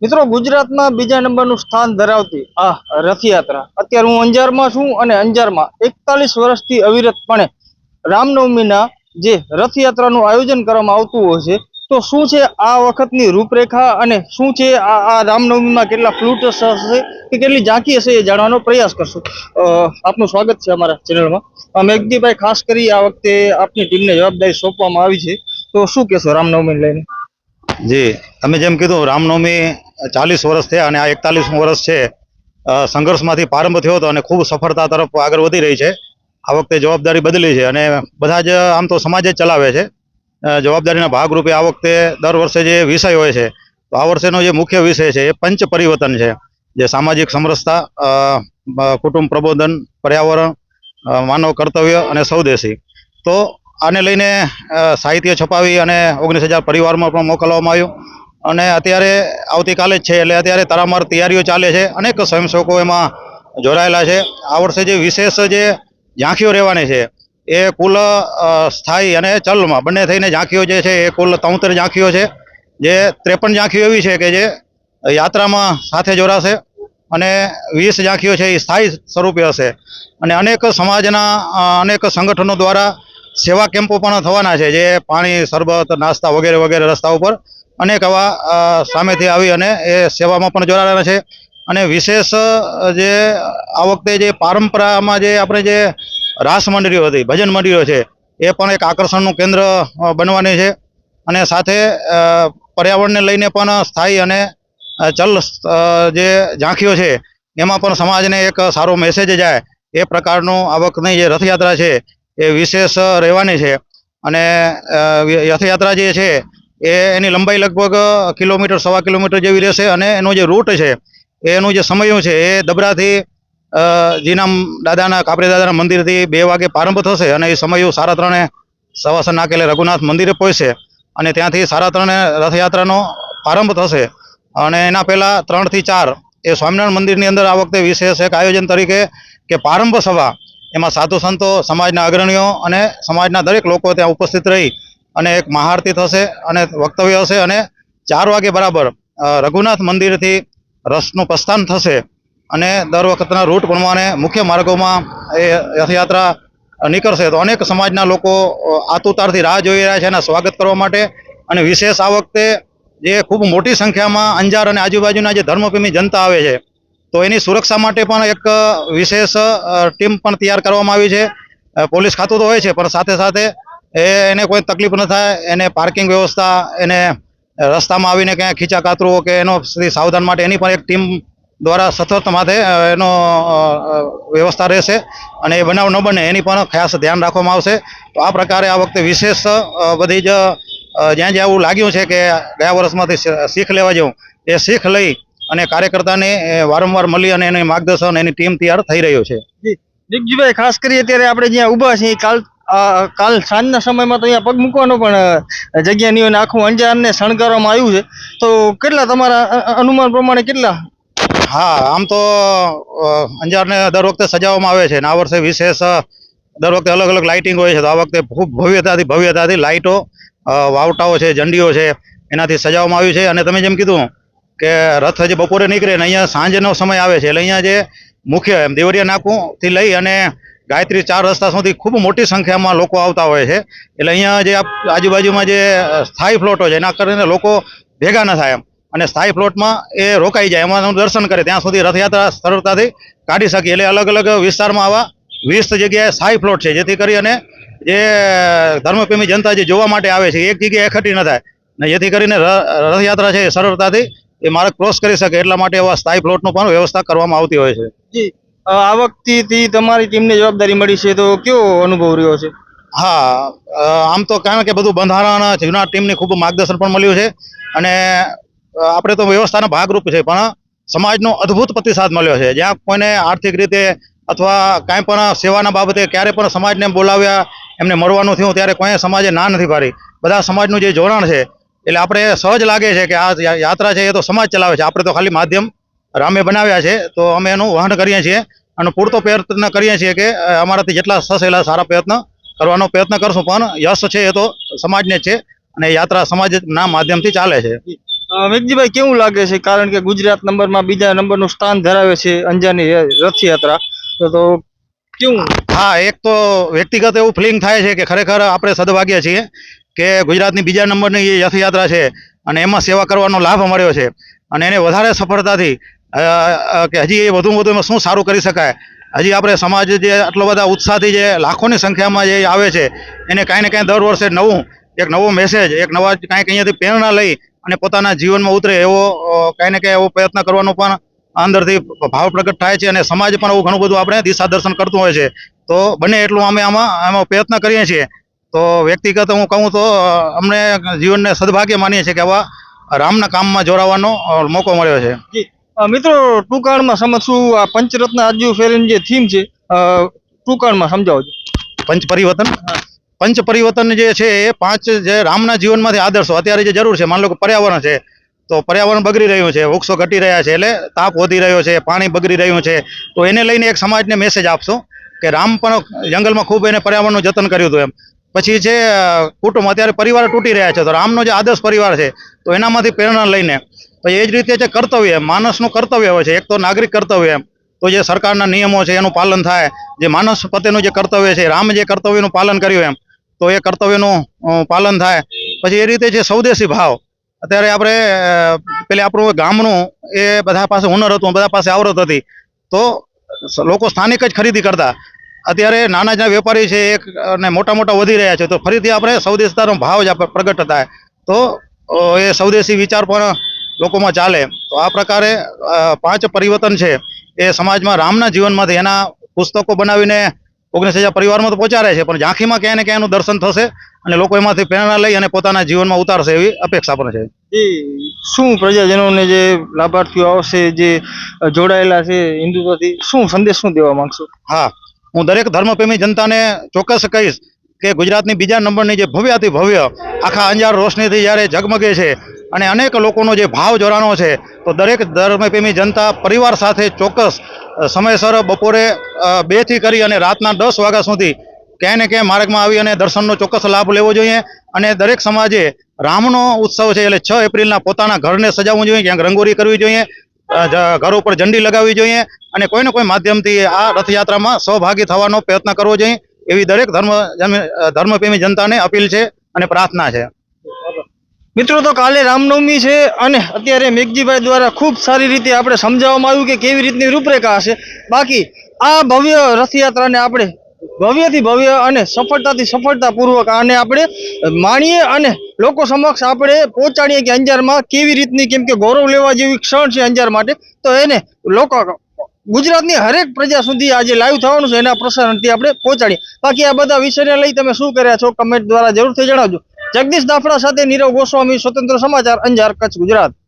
મિત્રો, ગુજરાતમાં બીજા નંબરનું સ્થાન ધરાવતી આ રથયાત્રા અત્યારે હું અંજારમાં છું અને અંજારમાં 41 વર્ષથી અવિરતપણે રામનવમીના જે રથયાત્રાનું આયોજન કરવામાં આવતું હોય છે, તો શું છે આ વખતની રૂપરેખા અને શું છે આ રામનવમીમાં કેટલા ફ્લૂટ હશે કે કેટલી ઝાંકી હશે એ જાણવાનો પ્રયાસ કરશું। આપનું સ્વાગત છે અમારા ચેનલમાં। મેઘજીભાઈ, ખાસ કરી આ વખતે આપની ટીમને જવાબદારી સોંપવામાં આવી છે, તો શું કહેશો રામનવમીને લઈને? જી, તમે જેમ કીધું, રામનવમી 40 વર્ષ થયા અને આ 41મું વર્ષ છે। સંઘર્ષમાંથી પ્રારંભ થયો હતો અને ખૂબ સફળતા તરફ આગળ વધી રહી છે। આ વખતે જવાબદારી બદલી છે અને બધા જ આમ તો સમાજ જ ચલાવે છે। જવાબદારીના ભાગરૂપે આ વખતે દર વર્ષે જે વિષય હોય છે, તો આ વર્ષેનો જે મુખ્ય વિષય છે એ પંચ પરિવર્તન છે, જે સામાજિક સમરસતા, કુટુંબ પ્રબોધન, પર્યાવરણ, માનવ કર્તવ્ય અને સ્વદેશી। તો આને લઈને સાહિત્ય છપાવી અને 19,000 પરિવારમાં પણ મોકલવામાં આવ્યું અને અત્યારે આવતીકાલે જ છે એટલે અત્યારે તડામાર તૈયારીઓ ચાલે છે। અનેક સ્વયંસેવકો એમાં જોડાયેલા છે। આ વર્ષે જે વિશેષ જે ઝાંખીઓ રહેવાની છે એ કુલ સ્થાયી અને ચલમાં બંને થઈને ઝાંખીઓ જે છે એ કુલ 73 ઝાંખીઓ છે, જે 53 ઝાંખીઓ એવી છે કે જે યાત્રામાં સાથે જોડાશે અને 20 ઝાંખીઓ છે એ સ્થાયી સ્વરૂપે હશે। અને અનેક સમાજના અનેક સંગઠનો દ્વારા સેવા કેમ્પો પણ થવાના છે, જે પાણી, શરબત, નાસ્તા વગેરે વગેરે રસ્તા ઉપર અનેક આવા સામેથી આવી અને એ સેવામાં પણ જોડાવાના છે। અને વિશેષ જે આ વખતે જે પરંપરામાં જે આપણે જે રાસ મંડળીઓ હતી, ભજન મંડળીઓ છે, એ પણ એક આકર્ષણનું કેન્દ્ર બનવાની છે। અને સાથે પર્યાવરણને લઈને પણ સ્થાયી અને ચલ જે ઝાંખીઓ છે એમાં પણ સમાજને એક સારો મેસેજ જાય એ પ્રકારનું આ વખતની જે રથયાત્રા છે એ વિશેષ રહેવાની છે। અને રથયાત્રા જે છે એની લંબાઈ લગભગ કિલોમીટર, 1.25 કિલોમીટર જેવી રહેશે અને એનો જે રૂટ છે એનું જે સમય છે એ દબરાથી જીનામ દાદાના, કાપરી દાદાના મંદિરથી 2 વાગે પ્રારંભ થશે અને એ સમય 3:30 સવાસર નાકેલે રઘુનાથ મંદિરે પહોંચશે અને ત્યાંથી 3:30 રથયાત્રાનો પ્રારંભ થશે। અને એના પહેલાં 3 થી 4 એ સ્વામિનારાયણ મંદિરની અંદર આ વખતે વિશેષ એક આયોજન તરીકે કે પ્રારંભ સભા, એમાં સાધુ સંતો, સમાજના અગ્રણીઓ અને સમાજના દરેક લોકો ત્યાં ઉપસ્થિત રહી અને એક મહાઆરતી થશે અને વક્તવ્ય હશે અને 4 વાગે બરાબર રઘુનાથ મંદિરથી રથનું પ્રસ્થાન થશે અને દર વખતના રૂટ પ્રમાણે મુખ્ય માર્ગોમાં એ રથયાત્રા નીકળશે। તો અનેક સમાજના લોકો આતુરતાથી રાહ જોઈ રહ્યા છે એના સ્વાગત કરવા માટે। અને વિશેષ આ વખતે જે ખૂબ મોટી સંખ્યામાં અંજાર અને આજુબાજુના જે ધર્મપ્રેમી જનતા આવે છે, તો એની સુરક્ષા માટે પણ એક વિશેષ ટીમ પણ તૈયાર કરવામાં આવી છે। પોલીસ ખાતું તો હોય છે, પણ સાથે સાથે એને કોઈ તકલીફ ન થાય, એને પાર્કિંગ વ્યવસ્થા, એને રસ્તામાં આવીને ક્યાંય ખીચા કાતરો કે એનો સાવધાન માટે એની પણ એક ટીમ દ્વારા સતત માથે એનો વ્યવસ્થા રહેશે અને એ બનાવ ન બને એની પણ ખાસ ધ્યાન રાખવામાં આવશે। તો આ પ્રકારે આ વખતે વિશેષ બધી જ જ્યાં જ્યાં એવું લાગ્યું છે કે ગયા વર્ષમાંથી શીખ લેવા જેવું, એ શીખ લઈ અને કાર્યકર્તાને વારંવાર મળી અને એની માર્ગદર્શન, એની ટીમ તૈયાર થઈ રહ્યો છે। દીપજીભાઈ, ખાસ કરી અત્યારે આપણે જ્યાં ઊભા છીએ, કાલ સાંજના સમયમાં તો અહીંયા પગ મૂકવાનો પણ જગ્યા નહીં હોય, આખું અંજારને શણગારવામાં આવ્યું છે, તો કેટલા તમારા અનુમાન પ્રમાણે કેટલા? હા, આમ તો અંજારને દર વખતે સજાવવામાં આવે છે અને આ વર્ષે વિશેષ દર વખતે અલગ અલગ લાઇટિંગ હોય છે, તો આ વખતે ખૂબ ભવ્યતાથી લાઇટો, વાવટાઓ છે, ઝંડીઓ છે, એનાથી સજાવવામાં આવ્યું છે। અને તમે જેમ કીધું કે રથ જે બપોરે નીકળે ને અહીંયા સાંજનો સમય આવે છે, એટલે અહીંયા જે મુખ્ય દેવરિયા નાકુંથી લઈ અને ગાયત્રી 4 રસ્તા સુધી ખૂબ મોટી સંખ્યામાં લોકો આવતા હોય છે। એટલે અહીંયા જે આજુબાજુમાં જે સ્થાયી પ્લોટો છે એના કારણે લોકો ભેગા ન થાય અને સ્થાયી પ્લોટમાં એ રોકાઈ જાય, એમાં દર્શન કરે ત્યાં સુધી રથયાત્રા સરળતાથી કાઢી શકીએ। એટલે અલગ અલગ વિસ્તારમાં આવા 20 જગ્યાએ સ્થાયી પ્લોટ છે, જેથી કરી અને જે ધર્મપ્રેમી જનતા જે જોવા માટે આવે છે એક જગ્યાએ એકઠી ન થાય ને, જેથી કરીને રથયાત્રા છે એ સરળતાથી એ માર્ગ ક્રોસ કરી શકે એટલા માટે એવા સ્થાયી પ્લોટનું પણ વ્યવસ્થા કરવામાં આવતી હોય છે। જી, આ વખતેથી તમારી ટીમને જવાબદારી મળી છે, તો કેવો અનુભવ રહ્યો છે? હા, આમ તો કારણ કે બધું બંધારણ જૂના ટીમની ખૂબ માર્ગદર્શન પણ મળ્યું છે અને આપણે તો વ્યવસ્થાના ભાગરૂપ છે, પણ સમાજનો અદ્ભુત પ્રતિસાદ મળ્યો છે। જ્યાં કોઈને આર્થિક રીતે અથવા કાંઈ પણ સેવાના બાબતે ક્યારે પણ સમાજને બોલાવ્યા, એમને મળવાનું થયું ત્યારે કોઈ સમાજે ના નથી પાડી। બધા સમાજનું જે જોડાણ છે એટલે આપણે સહજ લાગે છે કે આ યાત્રા છે એ તો સમાજ ચલાવે છે, આપણે તો ખાલી માધ્યમ રામે બનાવ્યા છે, તો અમે એનું વહન કરીએ છીએ અને પૂરતો પ્રયત્ન કરીએ છીએ કે અમારાથી જેટલા થશે એટલા સારા પ્રયત્ન કરવાનો પ્રયત્ન કરશું, પણ યશ છે એ તો સમાજને જ છે અને યાત્રા સમાજના માધ્યમથી ચાલે છે। મેઘજીભાઈ કેવું લાગે છે કારણ કે ગુજરાત નંબરમાં બીજા નંબરનું સ્થાન ધરાવે છે અંજારની રથયાત્રા તો કેવું? હા, એક તો વ્યક્તિગત એવું ફિલિંગ થાય છે કે ખરેખર આપણે સદભાગ્ય છીએ કે ગુજરાતની બીજા નંબરની એ રથયાત્રા છે અને એમાં સેવા કરવાનો લાભ મળ્યો છે અને એને વધારે સફળતાથી કે હજી વધુમાં વધુ એમાં શું સારું કરી શકાય, હજી આપણે સમાજ જે આટલો બધા ઉત્સાહથી જે લાખોની સંખ્યામાં જે આવે છે એને કાંઈ ને કાંઈ દર વર્ષે એક નવો મેસેજ, એક નવા કાંઈક અહીંયાથી પ્રેરણા લઈ અને પોતાના જીવનમાં ઉતરે એવો કાંઈ ને કાંઈ એવો પ્રયત્ન કરવાનો પણ અંદરથી ભાવ પ્રગટ થાય છે અને સમાજ પણ એવું ઘણું બધું આપણે દિશા દર્શન કરતું હોય છે. તો બને એટલું અમે આમાં પ્રયત્ન કરીએ છીએ. તો વ્યક્તિગત હું કહું તો અમને જીવનને સદભાગ્ય માનીએ છીએ કે આવા રામના કામમાં જોડાવાનો મોકો મળ્યો છે. મિત્રો ટૂંકાણમાં સમજશું આ પંચરત્ન આજુ ફેરીની જે થીમ છે ટૂંકાણમાં સમજાવજો. પંચ પરિવર્તન જે છે એ 5 જે રામના જીવનમાંથી આદર્શો અત્યારે જે જરૂર છે, માન લો કે પર્યાવરણ છે તો પર્યાવરણ બગડી રહ્યું છે, વૃક્ષો ઘટી રહ્યા છે એટલે તાપ વધી રહ્યો છે, પાણી બગડી રહ્યું છે, તો એને લઈને એક સમાજને મેસેજ આપશો કે રામ પણ જંગલમાં ખૂબ એને પર્યાવરણનું જતન કર્યું હતું એમ. પછી છે કુટુંબ, અત્યારે પરિવાર તૂટી રહ્યા છે તો રામનો જે આદર્શ પરિવાર છે તો એનામાંથી પ્રેરણા લઈને પછી એ જ રીતે જે કર્તવ્ય, માણસનું કર્તવ્ય હોય છે, એક તો નાગરિક કર્તવ્ય એમ, તો જે સરકારના નિયમો છે એનું પાલન થાય, જે માણસ પ્રત્યેનું જે કર્તવ્ય છે, રામ જે કર્તવ્યનું પાલન કર્યું એમ તો એ કર્તવ્યનું પાલન થાય. પછી એ રીતે જે સ્વદેશી ભાવ, અત્યારે આપણે પેલે આપણું ગામનું એ બધા પાસે હુનર હતું, બધા પાસે આવડત હતી તો લોકો સ્થાનિક જ ખરીદી કરતા. અત્યારે નાના વેપારી છે એક અને મોટા વધી રહ્યા છે તો ફરીથી આપણે સ્વદેશતાનો ભાવ જ પ્રગટ થાય તો એ સ્વદેશી વિચાર પણ લોકોમાં ચાલે. તો આ પ્રકારે 5 પરિવર્તન છે એ સમાજમાં રામના જીવનમાંથી એના પુસ્તકો બનાવીને 19,000 પરિવારમાં તો પહોંચાડે છે, પણ ઝાંખીમાં ક્યાંય ને ક્યાંય એનું દર્શન થશે અને લોકો એમાંથી પ્રેરણા લઈ અને પોતાના જીવનમાં ઉતારશે એવી અપેક્ષા પણ છે. શું પ્રજાજનોને જે લાભાર્થીઓ આવશે જે જોડાયેલા છે હિન્દુત્વથી, શું સંદેશ શું દેવા માંગશો? હા, હું દરેક ધર્મપ્રેમી જનતાને ચોક્કસ કહીશ કે ગુજરાતની બીજા નંબરની જે ભવ્યાતિ ભવ્ય આખા અંજાર રોશનીથી જ્યારે ઝગમગે છે અને અનેક લોકોનો જે ભાવ જોડાણો છે તો દરેક ધર્મપ્રેમી જનતા પરિવાર સાથે ચોક્કસ સમયસર બપોરે 2 થી કરી અને રાતના 10 વાગ્યા સુધી ક્યાંય ને ક્યાંય માર્ગમાં આવી અને દર્શનનો ચોક્કસ લાભ લેવો જોઈએ. અને દરેક સમાજે રામનો ઉત્સવ છે એટલે 6 એપ્રિલના પોતાના ઘરને સજાવવું જોઈએ, ક્યાંક રંગોળી કરવી જોઈએ, ઘર ઉપર ઝંડી લગાવવી જોઈએ અને કોઈને કોઈ માધ્યમથી આ રથયાત્રામાં સહભાગી થવાનો પ્રયત્ન કરવો જોઈએ એવી દરેક ધર્મપ્રેમી જનતાને અપીલ છે અને પ્રાર્થના છે. મિત્રો તો કાલે રામનવમી છે અને અત્યારે મેઘજીભાઈ દ્વારા ખૂબ સારી રીતે આપણે સમજાવવામાં આવ્યું કે કેવી રીતની રૂપરેખા હશે. બાકી આ ભવ્ય રથયાત્રાને આપણે ભવ્યથી ભવ્ય અને સફળતાથી સફળતાપૂર્વક આને આપણે માણીએ અને લોકો સમક્ષ આપણે પહોંચાડીએ કે અંજારમાં કેવી રીતની, કેમ કે ગૌરવ લેવા જેવી ક્ષણ છે અંજાર માટે, તો એને લોકો ગુજરાતની હરેક પ્રજા સુધી આજે લાઈવ થવાનું છે એના પ્રસારણથી આપણે પહોંચાડીએ. બાકી આ બધા વિષયને લઈ તમે શું કર્યા છો કમેન્ટ દ્વારા જરૂરથી જણાવજો. જગદીશ દાફડા સાથે નીરવ ગોસ્વામી, સ્વતંત્ર સમાચાર, અંજાર, કચ્છ, ગુજરાત.